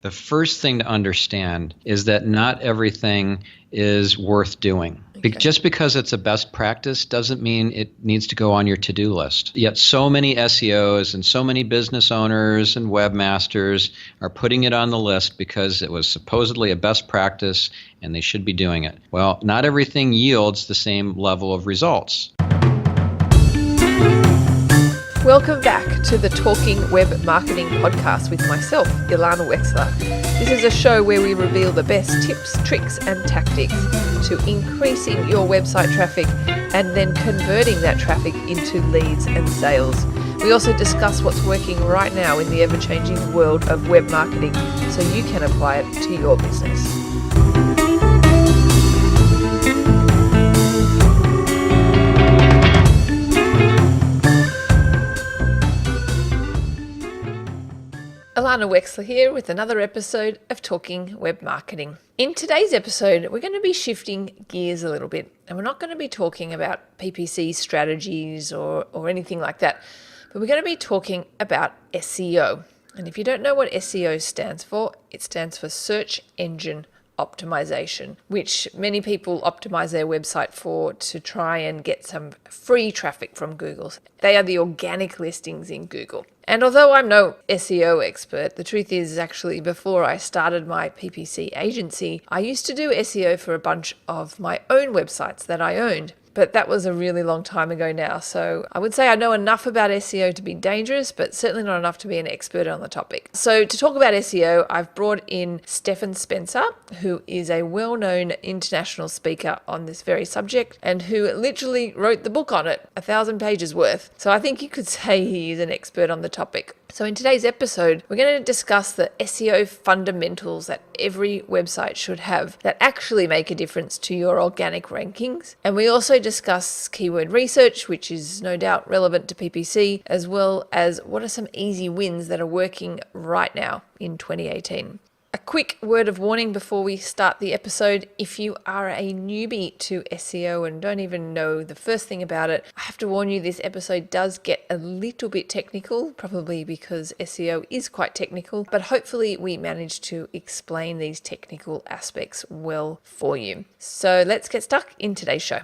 The first thing to understand is that not everything is worth doing. Just because it's a best practice doesn't mean it needs to go on your to-do list. Yet so many SEOs and so many business owners and webmasters are putting it on the list because it was supposedly a best practice and they should be doing it. Well, not everything yields the same level of results. Welcome back to the Talking Web Marketing Podcast with myself, Ilana Wexler. This is a show where we reveal the best tips, tricks and tactics to increasing your website traffic and then converting that traffic into leads and sales. We also discuss what's working right now in the ever-changing world of web marketing so you can apply it to your business. Ilana Wexler here with another episode of Talking Web Marketing. In today's episode, we're going to be shifting gears a little bit, and we're not going to be talking about PPC strategies or anything like that, but we're going to be talking about SEO. And if you don't know what SEO stands for, it stands for Search Engine Optimization, which many people optimize their website for to try and get some free traffic from Google. They are the organic listings in Google. And although I'm no SEO expert, the truth is actually before I started my PPC agency, I used to do SEO for a bunch of my own websites that I owned. But that was a really long time ago now. So I would say I know enough about SEO to be dangerous, but certainly not enough to be an expert on the topic. So to talk about SEO, I've brought in Stephan Spencer, who is a well-known international speaker on this very subject and who literally wrote the book on it, 1,000 pages worth. So I think you could say he is an expert on the topic. So in today's episode, we're going to discuss the SEO fundamentals that every website should have that actually make a difference to your organic rankings. And we also discuss keyword research, which is no doubt relevant to PPC, as well as what are some easy wins that are working right now in 2018. A quick word of warning before we start the episode. If you are a newbie to SEO and don't even know the first thing about it, I have to warn you this episode does get a little bit technical, probably because SEO is quite technical, but hopefully we manage to explain these technical aspects well for you. So let's get stuck in today's show.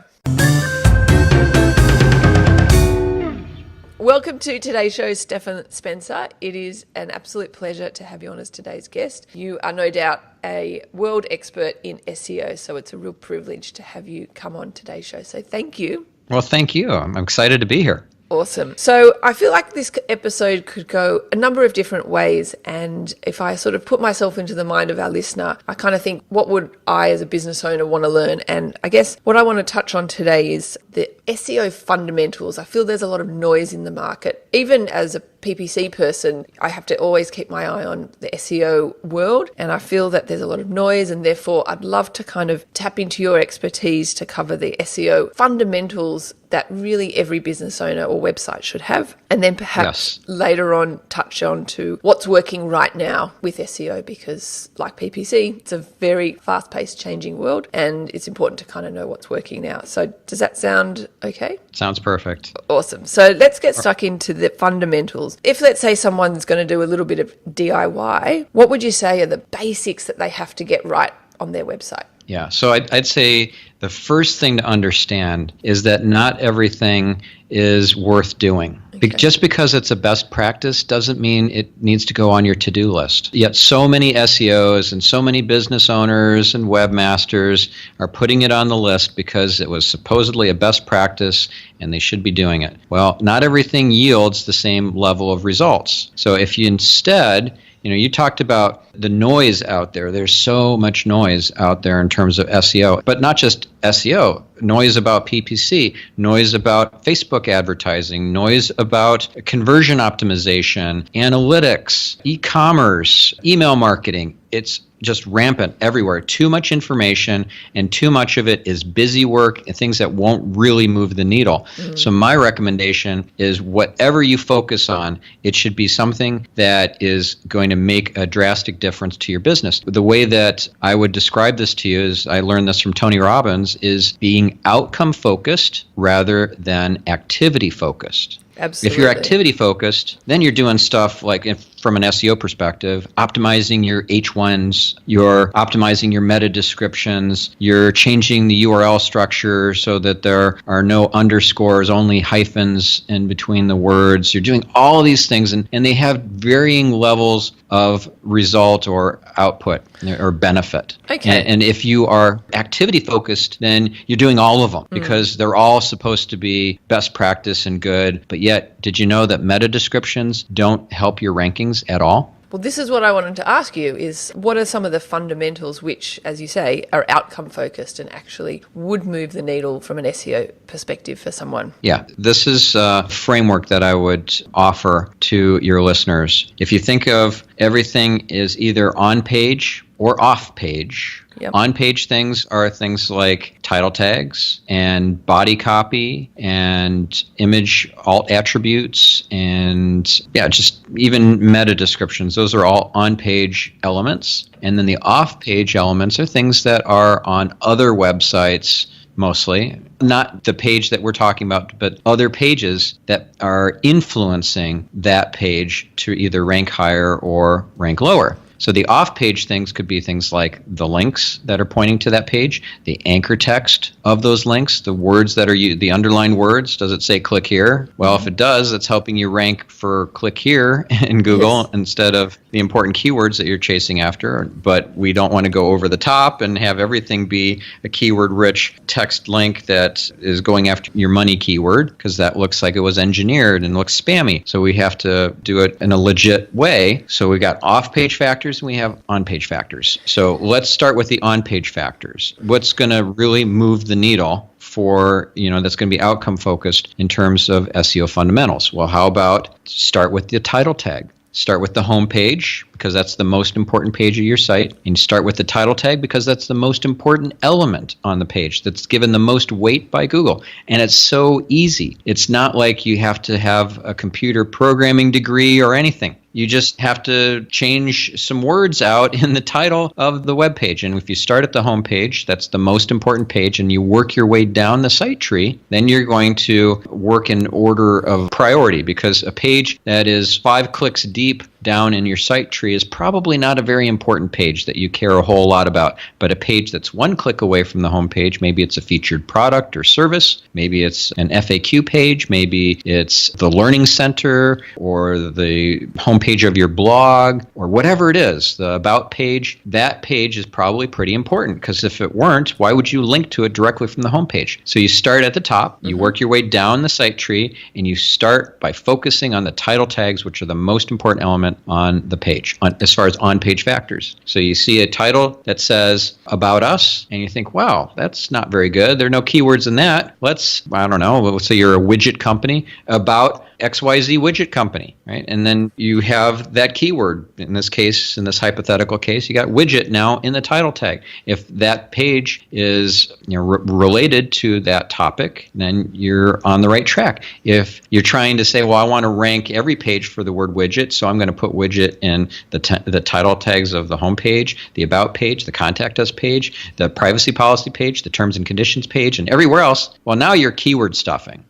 Welcome to today's show, Stephan Spencer. It is an absolute pleasure to have you on as today's guest. You are no doubt a world expert in SEO, so it's a real privilege to have you come on today's show. So thank you. Well, thank you. I'm excited to be here. Awesome. So I feel like this episode could go a number of different ways. And if I sort of put myself into the mind of our listener, I kind of think, what would I as a business owner want to learn? And I guess what I want to touch on today is the SEO fundamentals. I feel there's a lot of noise in the market. Even as a PPC person, I have to always keep my eye on the SEO world, and I feel that there's a lot of noise, and therefore I'd love to kind of tap into your expertise to cover the SEO fundamentals that really every business owner or website should have, and then perhaps later on touch on to what's working right now with SEO, because like PPC, it's a very fast-paced changing world, and it's important to kind of know what's working now. So does that sound okay? Sounds perfect. Awesome. So let's get stuck into the fundamentals. If, let's say, someone's going to do a little bit of DIY, what would you say are the basics that they have to get right on their website? Yeah, so I'd say the first thing to understand is that not everything is worth doing. Just because it's a best practice doesn't mean it needs to go on your to-do list. Yet so many SEOs and so many business owners and webmasters are putting it on the list because it was supposedly a best practice and they should be doing it. Well, not everything yields the same level of results. So if you instead, you talked about the noise out there. There's so much noise out there in terms of SEO, but not just SEO, noise about PPC, noise about Facebook advertising, noise about conversion optimization, analytics, e-commerce, email marketing. It's just rampant everywhere. Too much information, and too much of it is busy work and things that won't really move the needle. So my recommendation is whatever you focus on, it should be something that is going to make a drastic difference to your business. The way that I would describe this to you is, I learned this from Tony Robbins, is being outcome focused rather than activity focused. Absolutely. If you're activity focused, then you're doing stuff like, from an SEO perspective, optimizing your H1s, you're optimizing your meta descriptions, you're changing the URL structure so that there are no underscores, only hyphens in between the words. You're doing all of these things, and they have varying levels of result or output or benefit. Okay. And if you are activity focused, then you're doing all of them because they're all supposed to be best practice and good. But yet, did you know that meta descriptions don't help your rankings at all? Well, this is what I wanted to ask you is what are some of the fundamentals which, as you say, are outcome focused and actually would move the needle from an SEO perspective for someone? Yeah, this is a framework that I would offer to your listeners. If you think of everything is either on page or off page. Yep. On-page things are things like title tags and body copy and image alt attributes and just even meta descriptions. Those are all on-page elements. And then the off-page elements are things that are on other websites mostly, not the page that we're talking about, but other pages that are influencing that page to either rank higher or rank lower. So the off-page things could be things like the links that are pointing to that page, the anchor text of those links, the words that are the underlined words. Does it say click here? Well, if it does, it's helping you rank for click here in Google instead of the important keywords that you're chasing after. But we don't want to go over the top and have everything be a keyword-rich text link that is going after your money keyword because that looks like it was engineered and looks spammy. So we have to do it in a legit way. So we got off-page factors and we have on-page factors. So let's start with the on-page factors. What's going to really move the needle for, that's going to be outcome focused in terms of SEO fundamentals? Well, how about start with the title tag? Start with the home page because that's the most important page of your site. And start with the title tag because that's the most important element on the page that's given the most weight by Google. And it's so easy. It's not like you have to have a computer programming degree or anything. You just have to change some words out in the title of the web page. And if you start at the home page, that's the most important page, and you work your way down the site tree, then you're going to work in order of priority because a page that is 5 clicks deep down in your site tree is probably not a very important page that you care a whole lot about. But a page that's 1 click away from the home page, maybe it's a featured product or service, maybe it's an FAQ page, maybe it's the learning center or the home page of your blog or whatever it is, the about page, that page is probably pretty important because if it weren't, why would you link to it directly from the home page? So you start at the top, you work your way down the site tree, and you start by focusing on the title tags, which are the most important element on the page as far as on-page factors. So you see a title that says about us, and you think, wow, that's not very good. There are no keywords in that. Let's say you're a widget company, about XYZ widget company, right? And then you have that keyword. In this case, in this hypothetical case, you got widget now in the title tag. If that page is related to that topic, then you're on the right track. If you're trying to say, well, I want to rank every page for the word widget, so I'm going to put widget in the title tags of the home page, the about page, the contact us page, the privacy policy page, the terms and conditions page, and everywhere else, well, now you're keyword stuffing.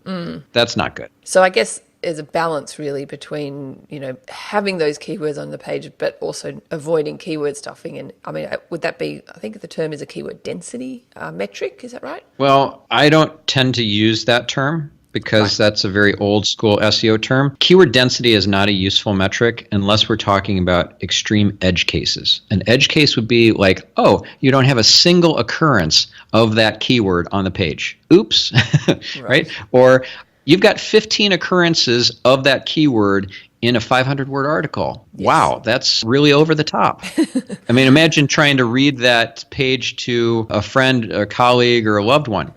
That's not good. So I guess there's a balance really between, having those keywords on the page, but also avoiding keyword stuffing. And I mean, would that be, I think the term is a keyword density metric. Is that right? Well, I don't tend to use that term because that's a very old school SEO term. Keyword density is not a useful metric unless we're talking about extreme edge cases. An edge case would be like, oh, you don't have a single occurrence of that keyword on the page. Oops, right? Or you've got 15 occurrences of that keyword in a 500-word article. Yes. Wow, that's really over the top. I mean, imagine trying to read that page to a friend, a colleague, or a loved one.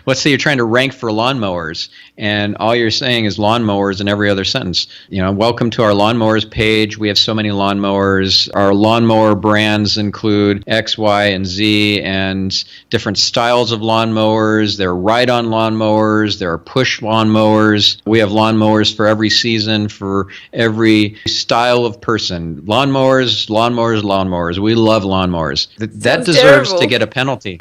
Let's say you're trying to rank for lawnmowers, and all you're saying is lawnmowers in every other sentence. Welcome to our lawnmowers page. We have so many lawnmowers. Our lawnmower brands include X, Y, and Z, and different styles of lawnmowers. There are ride-on lawnmowers. There are push lawnmowers. We have lawnmowers for every season, for every style of person. Lawnmowers. We love lawnmowers. That deserves to get a penalty.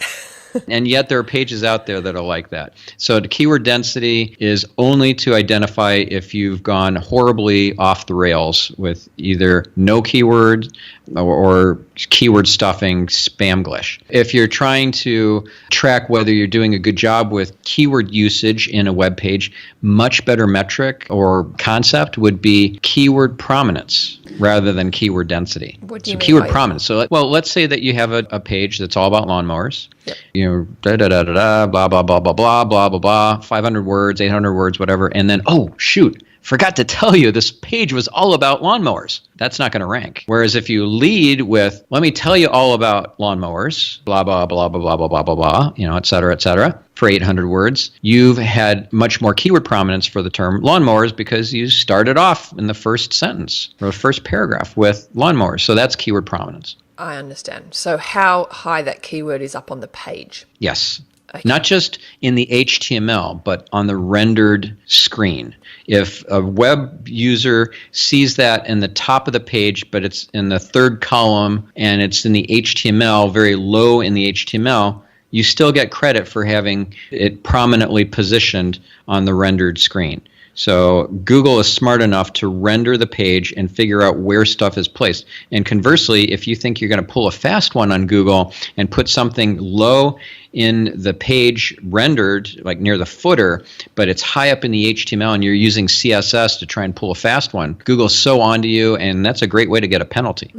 And yet there are pages out there that are like that. So the keyword density is only to identify if you've gone horribly off the rails with either no keyword or keyword stuffing, spamglish. If you're trying to track whether you're doing a good job with keyword usage in a web page, much better metric or concept would be keyword prominence rather than keyword density. What do you mean keyword by prominence. So, let's say that you have a page that's all about lawnmowers. Yep. You know, blah, blah, blah, blah, blah, blah, blah, blah, 500 words, 800 words, whatever. And then, oh, shoot, forgot to tell you this page was all about lawnmowers. That's not going to rank. Whereas if you lead with, let me tell you all about lawnmowers, blah, blah, blah, blah, blah, blah, blah, blah, blah, et cetera, for 800 words, you've had much more keyword prominence for the term lawnmowers because you started off in the first sentence or the first paragraph with lawnmowers. So that's keyword prominence. I understand. So how high that keyword is up on the page? Yes. Okay. Not just in the HTML, but on the rendered screen. If a web user sees that in the top of the page, but it's in the third column and it's in the HTML, very low in the HTML, you still get credit for having it prominently positioned on the rendered screen. So Google is smart enough to render the page and figure out where stuff is placed. And conversely, if you think you're going to pull a fast one on Google and put something low in the page rendered, like near the footer, but it's high up in the HTML and you're using CSS to try and pull a fast one, Google's so onto you, and that's a great way to get a penalty.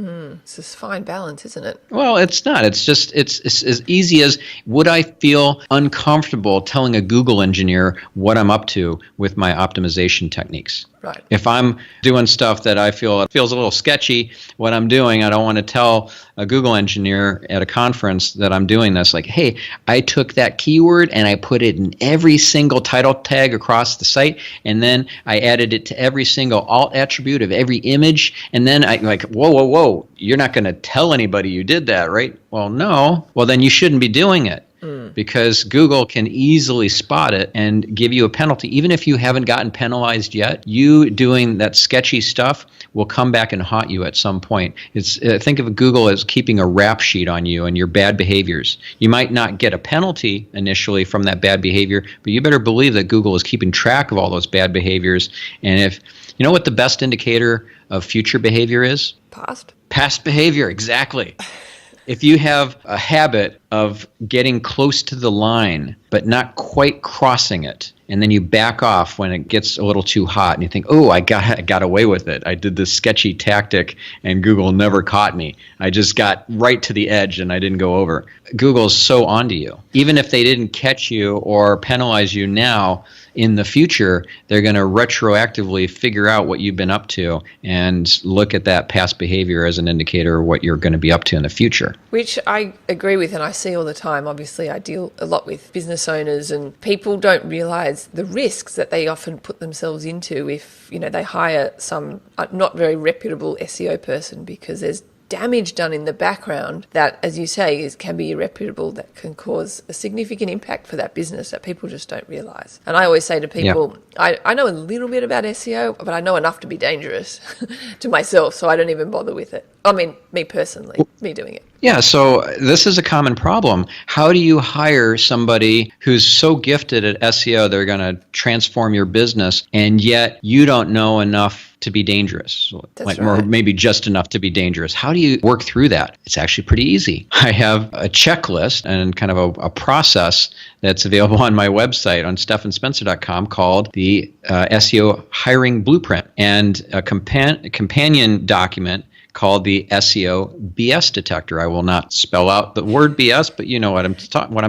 It's this fine balance, isn't it? Well, it's not. It's just, it's as easy as, would I feel uncomfortable telling a Google engineer what I'm up to with my optimization techniques? Right. If I'm doing stuff that I feel it feels a little sketchy, what I'm doing, I don't want to tell a Google engineer at a conference that I'm doing this. Like, hey, I took that keyword and I put it in every single title tag across the site, and then I added it to every single alt attribute of every image, and then I like, whoa, you're not going to tell anybody you did that, right? Well, no. Well, then you shouldn't be doing it. Because Google can easily spot it and give you a penalty. Even if you haven't gotten penalized yet, you doing that sketchy stuff will come back and haunt you at some point. Think of Google as keeping a rap sheet on you and your bad behaviors. You might not get a penalty initially from that bad behavior, but you better believe that Google is keeping track of all those bad behaviors. And if you know what the best indicator of future behavior is? Past behavior, exactly. If you have a habit of getting close to the line but not quite crossing it, and then you back off when it gets a little too hot and you think, oh, I got away with it. I did this sketchy tactic and Google never caught me. I just got right to the edge and I didn't go over. Google's so onto you. Even if they didn't catch you or penalize you now, in the future, they're going to retroactively figure out what you've been up to and look at that past behavior as an indicator of what you're going to be up to in the future. Which I agree with and I see all the time. Obviously, I deal a lot with business owners, and people don't realize the risks that they often put themselves into if, they hire some not very reputable SEO person, because there's damage done in the background that, as you say, can be irreparable, that can cause a significant impact for that business that people just don't realize. And I always say to people, I know a little bit about SEO, but I know enough to be dangerous to myself, so I don't even bother with it. I mean, me personally, me doing it. Yeah, so this is a common problem. How do you hire somebody who's so gifted at SEO they're going to transform your business, and yet you don't know enough to be dangerous, or maybe just enough to be dangerous? How do you work through that? It's actually pretty easy. I have a checklist and kind of a process that's available on my website on stephanspencer.com called the SEO Hiring Blueprint, and a companion document called the SEO BS detector. I will not spell out the word BS, but you know what I'm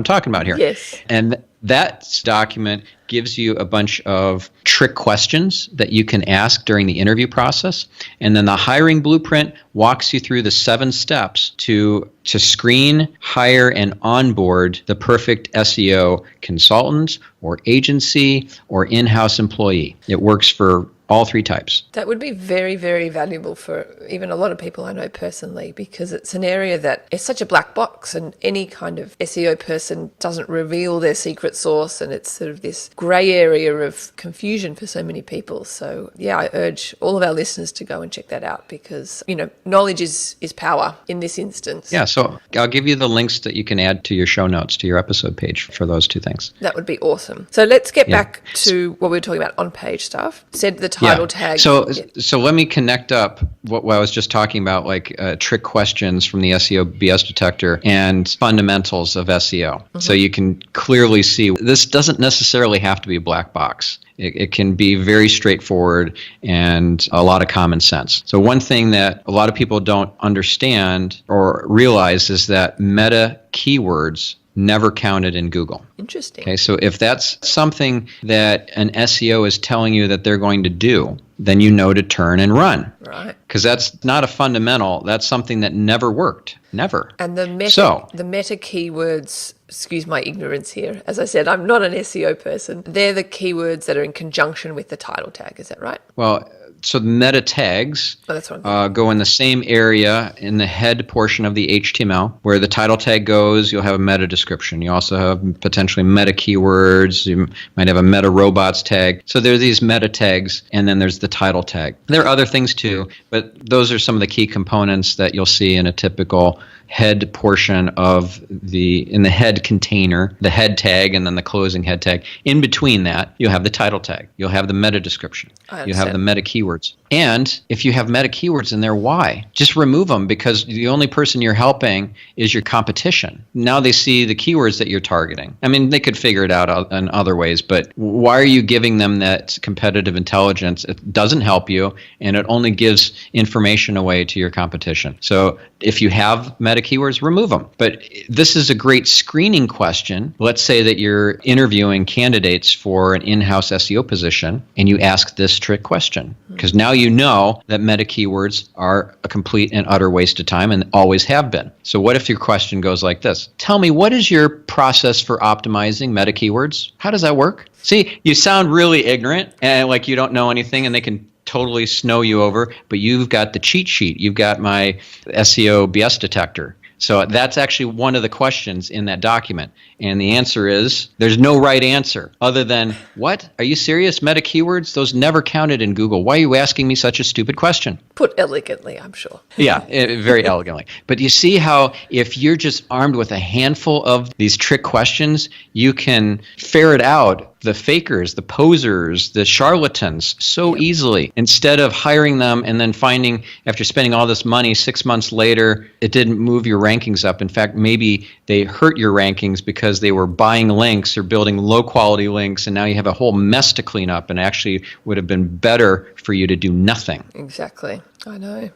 talking about here. Yes. And that document gives you a bunch of trick questions that you can ask during the interview process. And then the hiring blueprint walks you through the 7 steps to screen, hire, and onboard the perfect SEO consultant or agency or in-house employee. It works for all three types. That would be very, very valuable for even a lot of people I know personally, because it's an area that is such a black box, and any kind of SEO person doesn't reveal their secret sauce, and it's sort of this grey area of confusion for so many people. So yeah, I urge all of our listeners to go and check that out, because, knowledge is power in this instance. Yeah, so I'll give you the links that you can add to your show notes, to your episode page for those two things. That would be awesome. So let's get back to what we were talking about on-page stuff. Said the title tag. So let me connect up what I was just talking about, like trick questions from the SEO BS detector and fundamentals of SEO. Mm-hmm. So you can clearly see this doesn't necessarily have to be a black box. It can be very straightforward and a lot of common sense. So one thing that a lot of people don't understand or realize is that meta keywords never counted in Google. Interesting. Okay, so if that's something that an SEO is telling you that they're going to do, then you know to turn and run. Right. Because that's not a fundamental. That's something that never worked. Never. And the meta keywords, excuse my ignorance here, as I said, I'm not an SEO person. They're the keywords that are in conjunction with the title tag. Is that right? Well, so the meta tags go in the same area in the head portion of the HTML. Where the title tag goes, you'll have a meta description. You also have potentially meta keywords. You might have a meta robots tag. So there are these meta tags, and then there's the title tag. There are other things too, but those are some of the key components that you'll see in a typical head portion of in the head container, the head tag, and then the closing head tag. In between that, you'll have the title tag. You'll have the meta description. You'll have the meta keywords. And if you have meta keywords in there, why? Just remove them, because the only person you're helping is your competition. Now they see the keywords that you're targeting. I mean, they could figure it out in other ways, but why are you giving them that competitive intelligence? It doesn't help you, and it only gives information away to your competition. So if you have meta keywords, remove them. But this is a great screening question. Let's say that you're interviewing candidates for an in-house SEO position, and you ask this trick question, because now you know that meta keywords are a complete and utter waste of time and always have been. So what if your question goes like this? Tell me, what is your process for optimizing meta keywords? How does that work? See, you sound really ignorant and like you don't know anything, and they can totally snow you over, but you've got the cheat sheet. You've got my SEO BS detector. So that's actually one of the questions in that document. And the answer is, there's no right answer other than, what? Are you serious? Meta keywords? Those never counted in Google. Why are you asking me such a stupid question? Put elegantly, I'm sure. Yeah, very elegantly. But you see how if you're just armed with a handful of these trick questions, you can ferret out the fakers, the posers, the charlatans so easily, instead of hiring them and then finding, after spending all this money, 6 months later, it didn't move your rankings up. In fact, maybe they hurt your rankings because they were buying links or building low quality links, and now you have a whole mess to clean up, and actually would have been better for you to do nothing. Exactly. I know.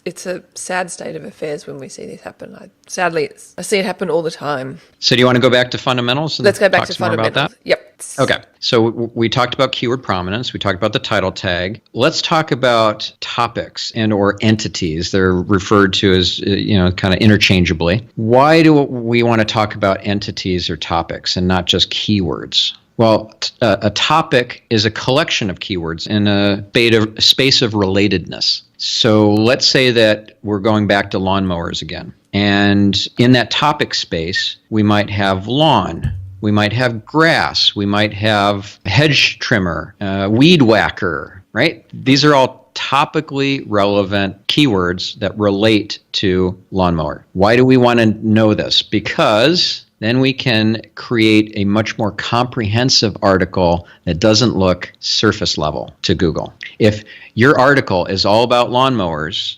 It's a sad state of affairs when we see this happen. I see it happen all the time. So do you want to go back to fundamentals? Let's go back to fundamentals. About that? Yep. Okay. So we talked about keyword prominence. We talked about the title tag. Let's talk about topics and or entities. They're referred to as, kind of interchangeably. Why do we want to talk about entities or topics and not just keywords? Well, a topic is a collection of keywords in a space of relatedness. So let's say that we're going back to lawnmowers again. And in that topic space, we might have lawn. We might have grass. We might have hedge trimmer, weed whacker, right? These are all topically relevant keywords that relate to lawnmower. Why do we want to know this? Because then we can create a much more comprehensive article that doesn't look surface level to Google. If your article is all about lawnmowers,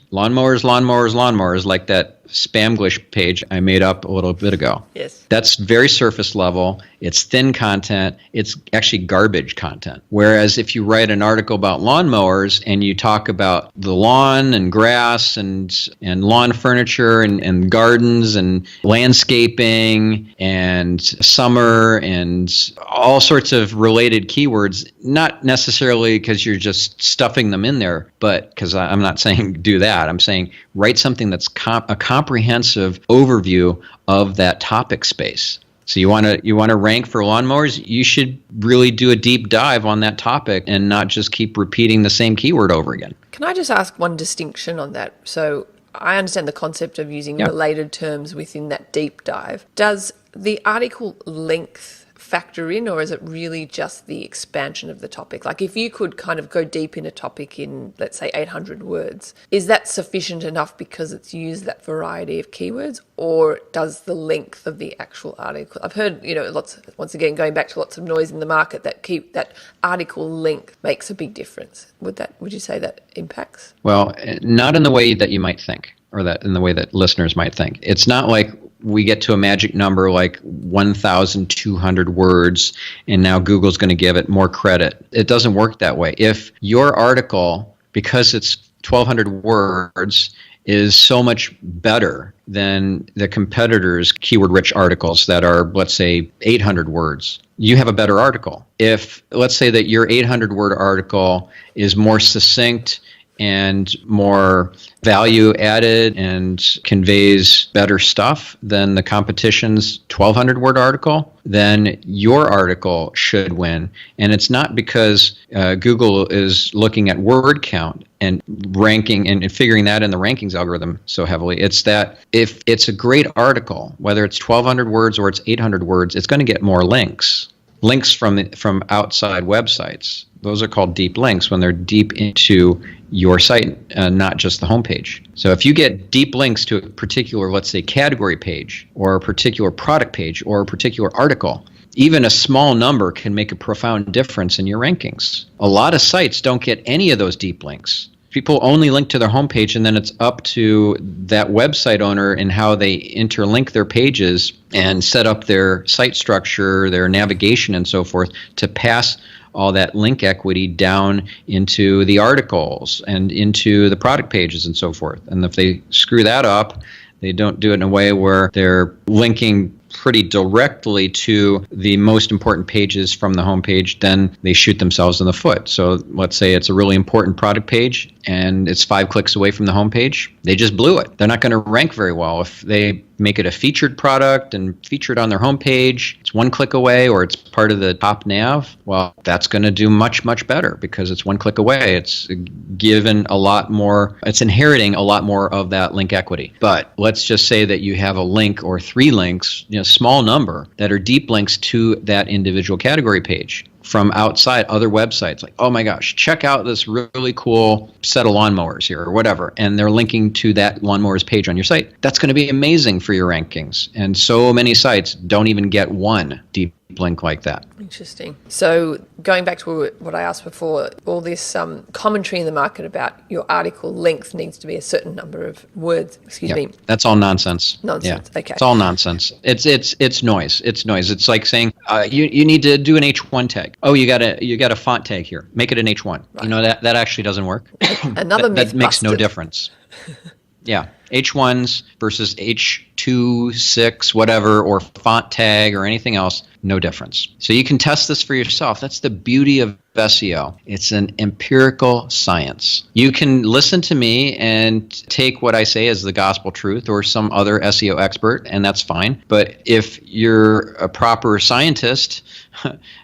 like that Spamglish page I made up a little bit ago. Yes. That's very surface level. It's thin content. It's actually garbage content. Whereas if you write an article about lawnmowers and you talk about the lawn and grass and lawn furniture and gardens and landscaping and summer and all sorts of related keywords, not necessarily because you're just stuffing them in there, but because I'm not saying do that. I'm saying write something that's a comprehensive overview of that topic space. So you want to rank for lawnmowers, you should really do a deep dive on that topic and not just keep repeating the same keyword over again. Can I just ask one distinction on that? So I understand the concept of using related terms within that deep dive. Does the article length factor in, or is it really just the expansion of the topic? Like if you could kind of go deep in a topic in, let's say, 800 words, is that sufficient enough because it's used that variety of keywords, or does the length of the actual article? I've heard, once again, going back to lots of noise in the market, that article length makes a big difference. Would you say that impacts? Well, not in the way that you might think, or that in the way that listeners might think. It's not like we get to a magic number like 1,200 words, and now Google's going to give it more credit. It doesn't work that way. If your article, because it's 1,200 words, is so much better than the competitors' keyword-rich articles that are, let's say, 800 words, you have a better article. If, let's say that your 800-word article is more succinct and more value added and conveys better stuff than the competition's 1,200-word article, then your article should win. And it's not because Google is looking at word count and ranking and figuring that in the rankings algorithm so heavily. It's that if it's a great article, whether it's 1,200 words or it's 800 words, it's going to get more links. Links from outside websites. Those are called deep links when they're deep into your site, not just the homepage. So if you get deep links to a particular, let's say, category page or a particular product page or a particular article, even a small number can make a profound difference in your rankings. A lot of sites don't get any of those deep links. People only link to their homepage, and then it's up to that website owner and how they interlink their pages and set up their site structure, their navigation, and so forth to pass all that link equity down into the articles and into the product pages and so forth. And if they screw that up, they don't do it in a way where they're linking pretty directly to the most important pages from the homepage, then they shoot themselves in the foot. So let's say it's a really important product page and it's 5 clicks away from the homepage. They just blew it. They're not going to rank very well. If they make it a featured product and feature it on their homepage, it's 1 click away, or it's part of the top nav, well, that's going to do much, much better because it's 1 click away. It's given a lot more, it's inheriting a lot more of that link equity. But let's just say that you have a link or 3 links, small number, that are deep links to that individual category page from outside other websites, like, oh my gosh, check out this really cool set of lawnmowers here or whatever, and they're linking to that lawnmowers page on your site. That's going to be amazing for your rankings. And so many sites don't even get one deep link like that. Interesting. So going back to what I asked before, all this commentary in the market about your article length needs to be a certain number of words. Excuse me. That's all nonsense. Nonsense. Yeah. Okay. It's all nonsense. It's noise. It's noise. It's like saying you need to do an H1 tag. Oh, you got a font tag here. Make it an H1. Right. That actually doesn't work. Another myth that makes no difference. Yeah. H1s versus H2, 6, whatever, or font tag or anything else, no difference. So you can test this for yourself. That's the beauty of SEO. It's an empirical science. You can listen to me and take what I say as the gospel truth or some other SEO expert, and that's fine. But if you're a proper scientist,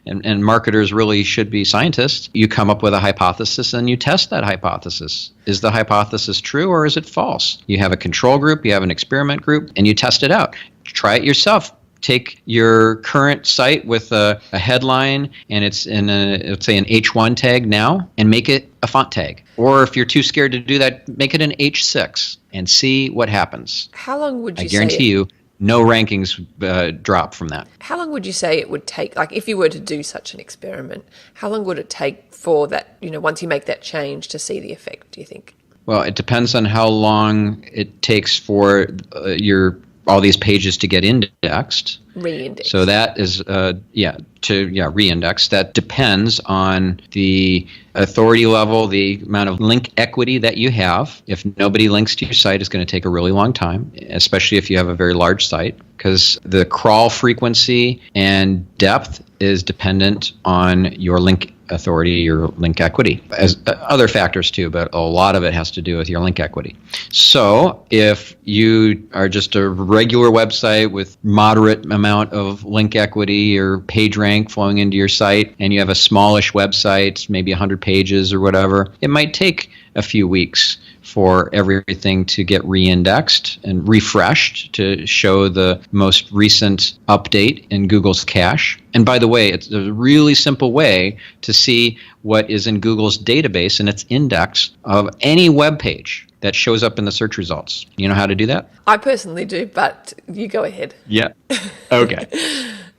and marketers really should be scientists, you come up with a hypothesis and you test that hypothesis. Is the hypothesis true or is it false? You have a control group, you have an experiment group, and you test it out. Try it yourself. Take your current site with a headline and it's in let's say an H1 tag now, and make it a font tag. Or if you're too scared to do that, make it an H6 and see what happens. How long would you say? I guarantee you, no rankings drop from that. How long would you say it would take, like if you were to do such an experiment, how long would it take for that, once you make that change, to see the effect, do you think? Well, it depends on how long it takes for all these pages to get indexed. Re-indexed. So that is, re-index. That depends on the authority level, the amount of link equity that you have. If nobody links to your site, it's going to take a really long time, especially if you have a very large site, because the crawl frequency and depth is dependent on your link authority, your link equity, as other factors too, but a lot of it has to do with your link equity. So if you are just a regular website with moderate amount of link equity or page rank flowing into your site, and you have a smallish website, maybe 100 pages or whatever, it might take a few weeks for everything to get re-indexed and refreshed to show the most recent update in Google's cache. And by the way, it's a really simple way to see what is in Google's database and its index of any web page that shows up in the search results. You know how to do that? I personally do, but you go ahead. Yeah. Okay.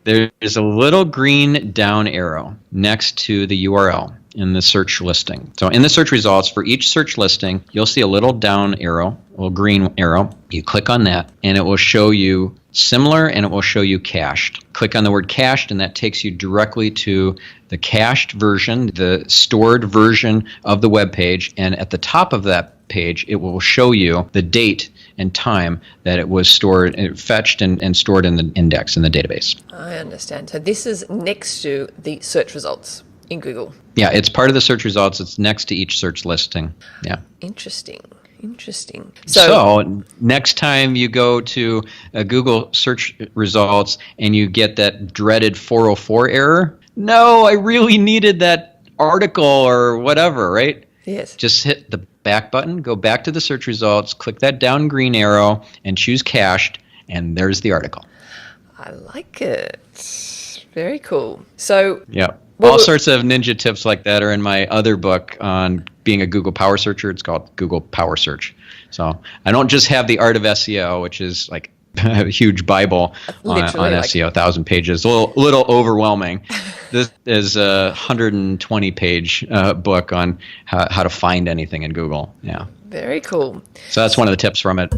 There's a little green down arrow next to the URL in the search listing. So in the search results, for each search listing, you'll see a little down arrow, a little green arrow. You click on that, and it will show you similar, and it will show you cached. Click on the word cached, and that takes you directly to the cached version, the stored version of the web page. And at the top of that page, it will show you the date and time that it was stored, fetched and stored in the index in the database. I understand. So this is next to the search results in Google. Yeah, it's part of the search results. It's next to each search listing. Yeah. Interesting. So next time you go to Google search results and you get that dreaded 404 error, no, I really needed that article or whatever, right? Yes. Just hit the back button, go back to the search results, click that down green arrow, and choose cached, and there's the article. I like it. Very cool. So yeah. All sorts of ninja tips like that are in my other book on being a Google Power Searcher. It's called Google Power Search. So I don't just have the art of SEO, which is like a huge Bible on SEO, 1,000 pages, a little overwhelming. This is a 120-page book on how to find anything in Google. Yeah. Very cool. So that's one of the tips from it.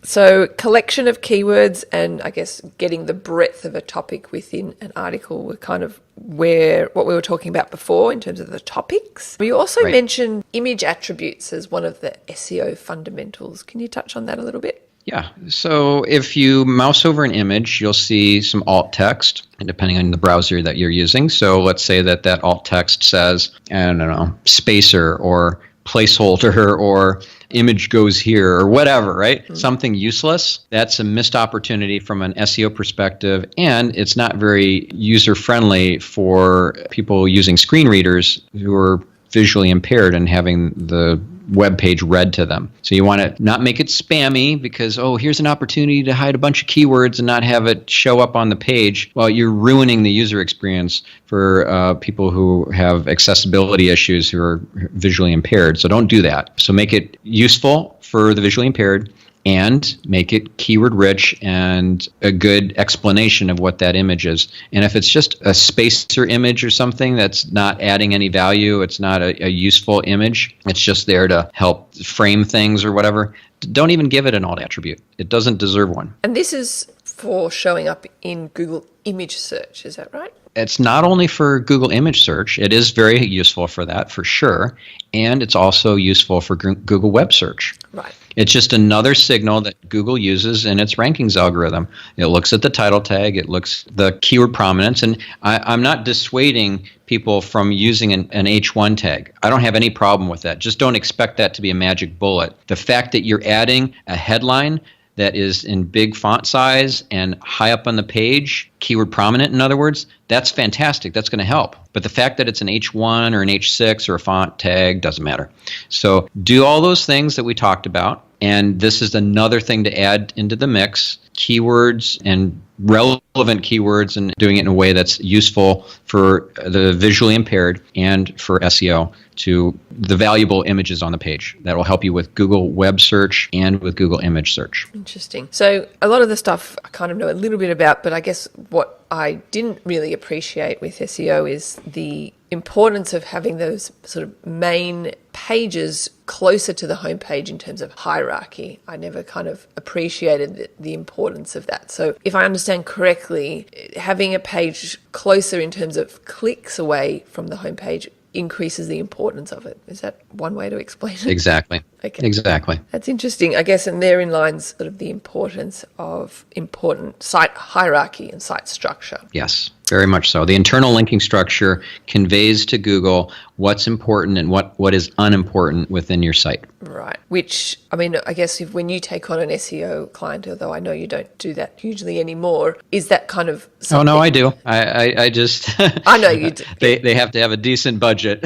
So collection of keywords and I guess getting the breadth of a topic within an article were kind of what we were talking about before in terms of the topics. We also mentioned image attributes as one of the SEO fundamentals. Can you touch on that a little bit? Yeah. So if you mouse over an image, you'll see some alt text, and depending on the browser that you're using. So let's say that alt text says, I don't know, spacer or placeholder or image goes here or whatever, right? Mm-hmm. Something useless. That's a missed opportunity from an SEO perspective, and it's not very user-friendly for people using screen readers who are visually impaired and having the web page read to them. So you want to not make it spammy because, here's an opportunity to hide a bunch of keywords and not have it show up on the page. Well, you're ruining the user experience for people who have accessibility issues who are visually impaired. So don't do that. So make it useful for the visually impaired and make it keyword rich and a good explanation of what that image is. And if it's just a spacer image or something that's not adding any value, it's not a useful image, it's just there to help frame things or whatever, don't even give it an alt attribute. It doesn't deserve one. And this is for showing up in Google image search, is that right? It's not only for Google image search. It is very useful for that, for sure. And it's also useful for Google web search. Right. It's just another signal that Google uses in its rankings algorithm. It looks at the title tag. It looks at the keyword prominence. And I'm not dissuading people from using an H1 tag. I don't have any problem with that. Just don't expect that to be a magic bullet. The fact that you're adding a headline that is in big font size and high up on the page, keyword prominent in other words, that's fantastic. That's going to help. But the fact that it's an H1 or an H6 or a font tag doesn't matter. So do all those things that we talked about. And this is another thing to add into the mix, keywords and relevant keywords, and doing it in a way that's useful for the visually impaired and for SEO to the valuable images on the page. That will help you with Google web search and with Google image search. Interesting. So a lot of the stuff I kind of know a little bit about, but I guess what I didn't really appreciate with SEO is the importance of having those sort of main pages closer to the homepage in terms of hierarchy. I never kind of appreciated the importance of that. So if I understand correctly, having a page closer in terms of clicks away from the homepage increases the importance of it. Is that one way to explain it? Exactly. Okay. Exactly. That's interesting, I guess, and therein lies sort of the importance of important site hierarchy and site structure. Yes, very much so. The internal linking structure conveys to Google what's important and what is unimportant within your site. Right. Which, I mean, I guess when you take on an SEO client, although I know you don't do that hugely anymore, is that kind of something? Oh, no, I do. I just... I know you do. They have to have a decent budget.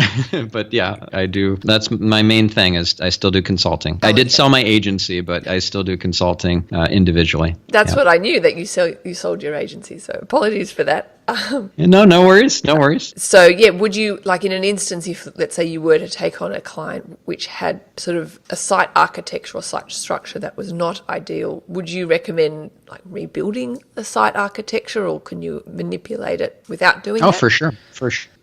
But yeah, I do. That's my main thing is I still do consulting. I did sell my agency, but I still do consulting individually. That's what I knew, that you sold your agency. So apologies for that. No worries. No worries. So yeah, would you, like in an instance, if let's say you were to take on a client which had sort of a site architecture or site structure that was not ideal, would you recommend like rebuilding the site architecture, or can you manipulate it without doing that? Oh, for sure.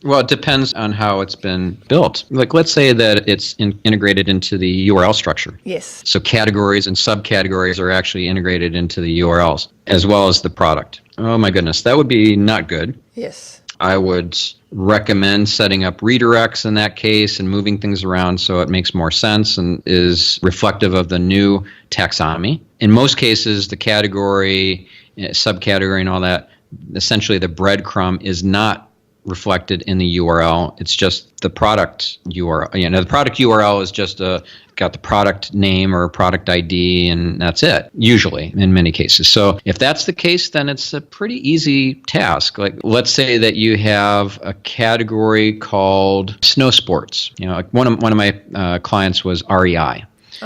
Well, it depends on how it's been built. Like, let's say that it's integrated into the URL structure. Yes. So categories and subcategories are actually integrated into the URLs as well as the product. Oh my goodness, that would be not good. Yes. I would recommend setting up redirects in that case and moving things around so it makes more sense and is reflective of the new taxonomy. In most cases, the category, subcategory and all that, essentially the breadcrumb is not reflected in the URL. It's just the product URL. You know, the product URL is just got the product name or product ID, and that's it, usually, in many cases. So if that's the case, then it's a pretty easy task. Like, let's say that you have a category called snow sports. You know, like one of my clients was REI.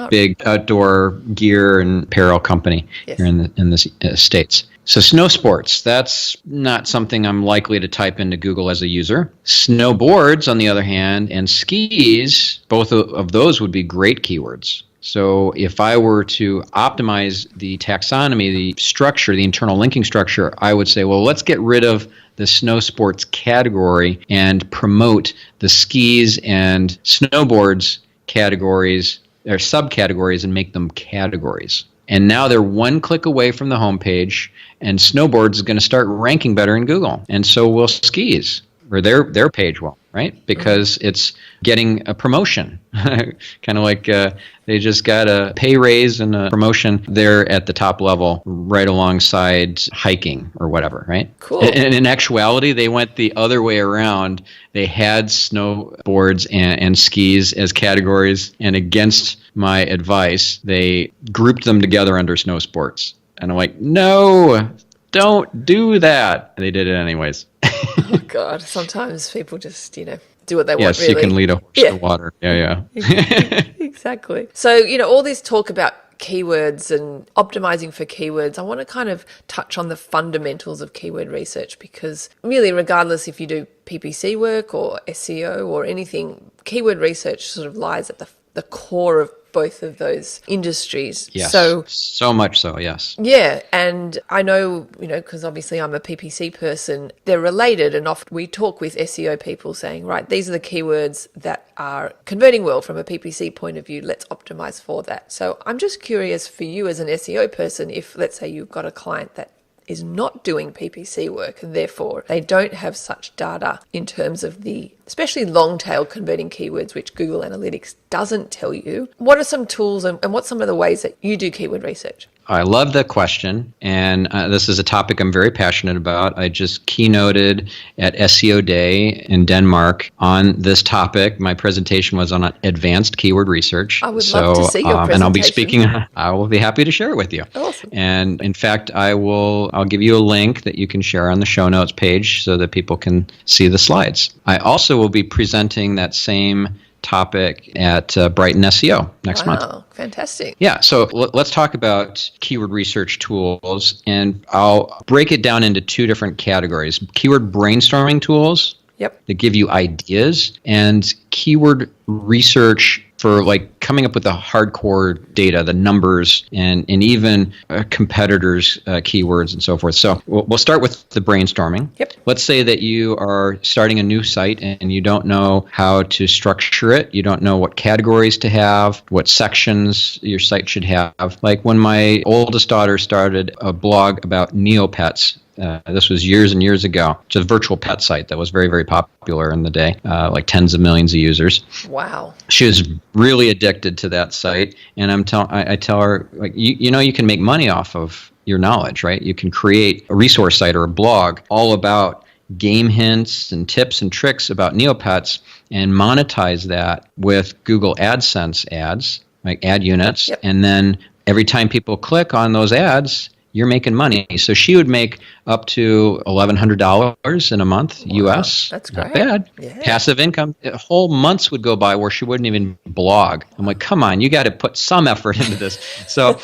Big outdoor gear and apparel company here in the States. So snow sports, that's not something I'm likely to type into Google as a user. Snowboards, on the other hand, and skis, both of those would be great keywords. So if I were to optimize the taxonomy, the structure, the internal linking structure, I would say, well, let's get rid of the snow sports category and promote the skis and snowboards categories or subcategories and make them categories. And now they're one click away from the homepage, and snowboards is going to start ranking better in Google. And so will skis, or their page will, right? Because it's getting a promotion. Kind of like they just got a pay raise and a promotion there at the top level right alongside hiking or whatever, right? Cool. And in actuality, they went the other way around. They had snowboards and skis as categories, and against my advice, they grouped them together under snow sports. And I'm like, no, don't do that. And they did it anyways. Oh, God. Sometimes people just, do what they want, yes, really. you can lead a horse to water. Yeah. Exactly. So, all this talk about keywords and optimizing for keywords, I want to kind of touch on the fundamentals of keyword research, because really, regardless if you do PPC work or SEO or anything, keyword research sort of lies at the core of both of those industries. Yes, so much so, yes. Yeah, and I know, because obviously I'm a PPC person, they're related, and often we talk with SEO people saying, right, these are the keywords that are converting well from a PPC point of view, let's optimize for that. So I'm just curious for you as an SEO person, if let's say you've got a client that is not doing PPC work, and therefore they don't have such data in terms of the especially long tail converting keywords, which Google Analytics doesn't tell you. What are some tools and what's some of the ways that you do keyword research? I love the question, and this is a topic I'm very passionate about. I just keynoted at SEO Day in Denmark on this topic. My presentation was on advanced keyword research. I would love to see your presentation. And I'll be speaking. I will be happy to share it with you. Awesome. And in fact, I'll give you a link that you can share on the show notes page so that people can see the slides. I also will be presenting that same topic at Brighton SEO next month. Wow, fantastic. Yeah, so let's talk about keyword research tools, and I'll break it down into two different categories. Keyword brainstorming tools that give you ideas, and keyword research for like coming up with the hardcore data, the numbers, and even competitors' keywords and so forth. So we'll start with the brainstorming. Let's say that you are starting a new site and you don't know how to structure it. You don't know what categories to have, what sections your site should have. Like when my oldest daughter started a blog about Neopets, This was years and years ago. It's a virtual pet site that was very, very popular in the day, like tens of millions of users. Wow. She was really addicted to that site, and I tell her, like, you can make money off of your knowledge, right? You can create a resource site or a blog all about game hints and tips and tricks about Neopets and monetize that with Google AdSense ads, like ad units. Yep. And then every time people click on those ads, you're making money. So she would make up to $1,100 in a month, US. That's great. Not bad. Yeah. Passive income. Whole months would go by where she wouldn't even blog. I'm like, come on, you got to put some effort into this. So,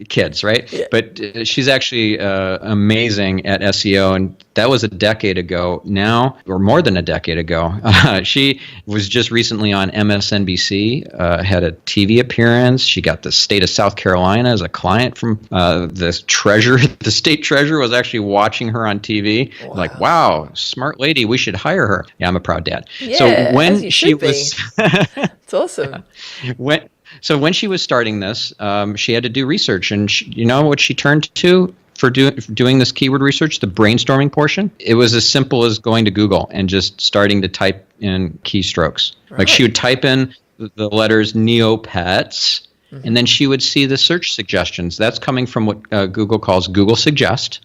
kids, right? Yeah. But she's actually amazing at SEO, and that was a decade ago now, or more than a decade ago. She was just recently on MSNBC, had a TV appearance. She got the state of South Carolina as a client from the treasurer. The state treasurer was actually watching her on TV. Wow. Like, wow, smart lady, we should hire her. Yeah, I'm a proud dad. Yeah, so when as you she should be. was It's awesome. when she was starting this, she had to do research, and you know what she turned to for doing this keyword research, the brainstorming portion? It was as simple as going to Google and just starting to type in keystrokes. Right. Like she would type in the letters Neopets, and then she would see the search suggestions. That's coming from what Google calls Google Suggest.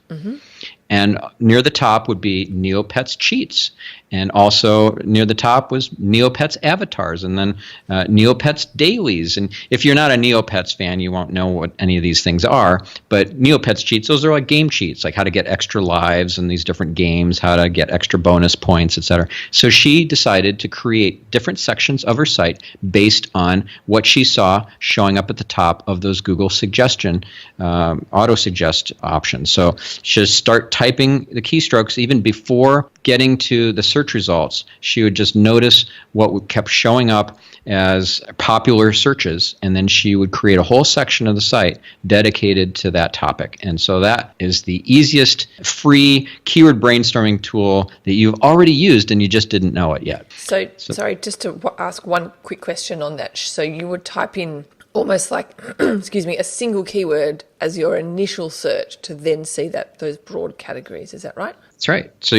And near the top would be Neopets Cheats. And also near the top was Neopets Avatars, and then Neopets Dailies. And if you're not a Neopets fan, you won't know what any of these things are. But Neopets Cheats, those are like game cheats, like how to get extra lives in these different games, how to get extra bonus points, etc. So she decided to create different sections of her site based on what she saw showing up at the top of those Google suggestion, auto-suggest options. So she'll start typing the keystrokes even before getting to the search results. She would just notice what kept showing up as popular searches, and then she would create a whole section of the site dedicated to that topic. And so that is the easiest free keyword brainstorming tool that you've already used and you just didn't know it yet. So sorry, just to ask one quick question on that. So you would type in almost like, a single keyword as your initial search to then see those broad categories. Is that right? That's right. So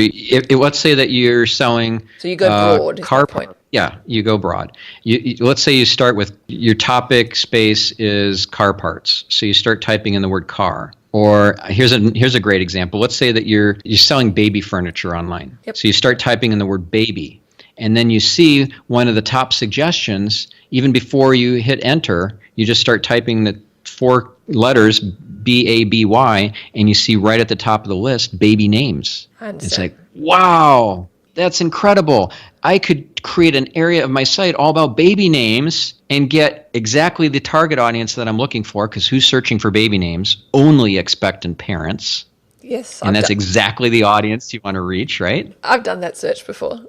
let's say that you're selling. So you go broad. Car is my point. Yeah, you go broad. Let's say you start with your topic space is car parts. So you start typing in the word car. Or here's a great example. Let's say that you're selling baby furniture online. Yep. So you start typing in the word baby. And then you see one of the top suggestions, even before you hit enter, you just start typing the 4 letters, BABY, and you see right at the top of the list, baby names. I understand. It's like, wow, that's incredible. I could create an area of my site all about baby names and get exactly the target audience that I'm looking for, because who's searching for baby names? Only expectant parents. Yes. And that's exactly the audience you want to reach, right? I've done that search before.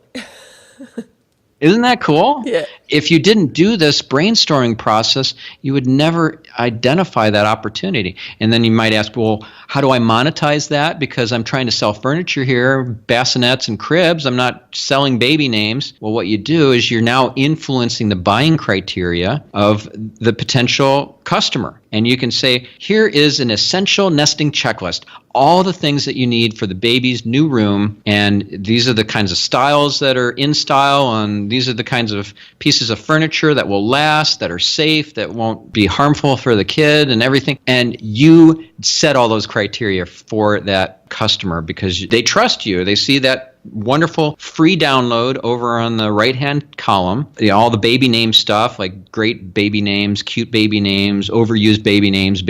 Isn't that cool? Yeah. If you didn't do this brainstorming process, you would never identify that opportunity. And then you might ask, well, how do I monetize that? Because I'm trying to sell furniture here, bassinets and cribs. I'm not selling baby names. Well, what you do is you're now influencing the buying criteria of the potential customer. And you can say, here is an essential nesting checklist. All the things that you need for the baby's new room, and these are the kinds of styles that are in style, and these are the kinds of pieces of furniture that will last, that are safe, that won't be harmful for the kid and everything. And you set all those criteria for that customer because they trust you. They see that wonderful free download over on the right-hand column. All the baby name stuff, like great baby names, cute baby names, overused baby names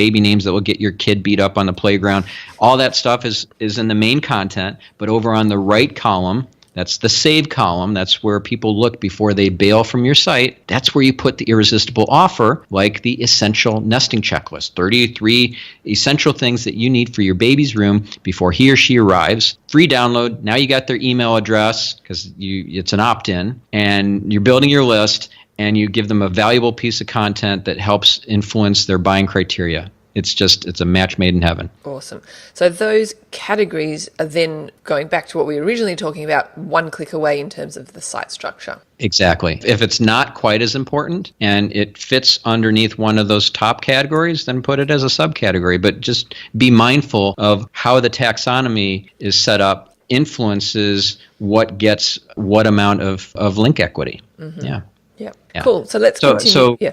that will get your kid beat up on the playground. All that stuff is in the main content, but over on the right column, that's the save column. That's where people look before they bail from your site. That's where you put the irresistible offer, like the essential nesting checklist, 33 essential things that you need for your baby's room before he or she arrives. Free download. Now you got their email address because it's an opt-in, and you're building your list, and you give them a valuable piece of content that helps influence their buying criteria. It's a match made in heaven. Awesome. So those categories are then, going back to what we were originally talking about, one click away in terms of the site structure. Exactly. If it's not quite as important and it fits underneath one of those top categories, then put it as a subcategory. But just be mindful of how the taxonomy is set up influences what gets what amount of link equity. Mm-hmm. Yeah. Yeah. Cool. So let's continue.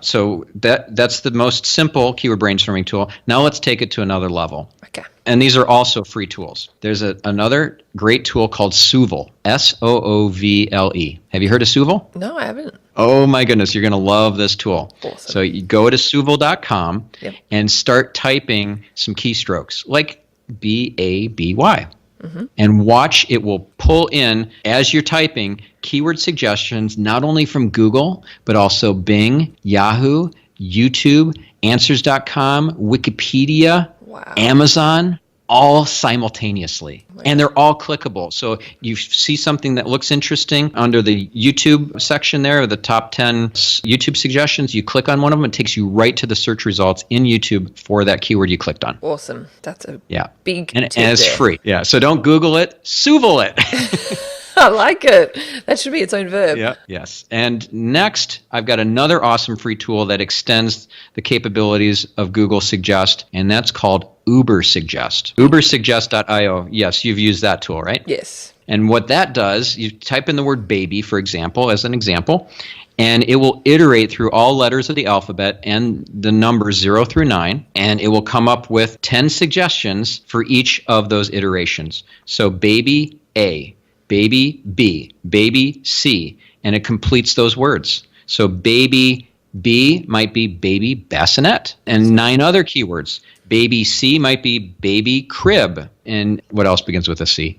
So that's the most simple keyword brainstorming tool. Now let's take it to another level. Okay. And these are also free tools. There's another great tool called SOVL, SOOVLE. Have you heard of SOVL? No, I haven't. Oh my goodness, you're going to love this tool. Awesome. So you go to SOVL.com Yep. and start typing some keystrokes like BABY. Mm-hmm. And watch, it will pull in, as you're typing, keyword suggestions not only from Google, but also Bing, Yahoo, YouTube, Answers.com, Wikipedia, Wow. Amazon, all simultaneously. And they're all clickable. So you see something that looks interesting under the YouTube section there, the top 10 YouTube suggestions, you click on one of them, it takes you right to the search results in YouTube for that keyword you clicked on. Awesome. That's a big and tip it's there. free. Yeah, so don't Google it, SOVL it. I like it. That should be its own verb. Yeah. Yes. And next, I've got another awesome free tool that extends the capabilities of Google Suggest, and that's called UberSuggest. UberSuggest.io. Yes, you've used that tool, right? Yes. And what that does, you type in the word baby, for example, as an example, and it will iterate through all letters of the alphabet and the numbers 0 through 9, and it will come up with 10 suggestions for each of those iterations. So baby A, baby B, baby C, and it completes those words. So baby B might be baby bassinet and 9 other keywords. Baby C might be baby crib. And what else begins with a C?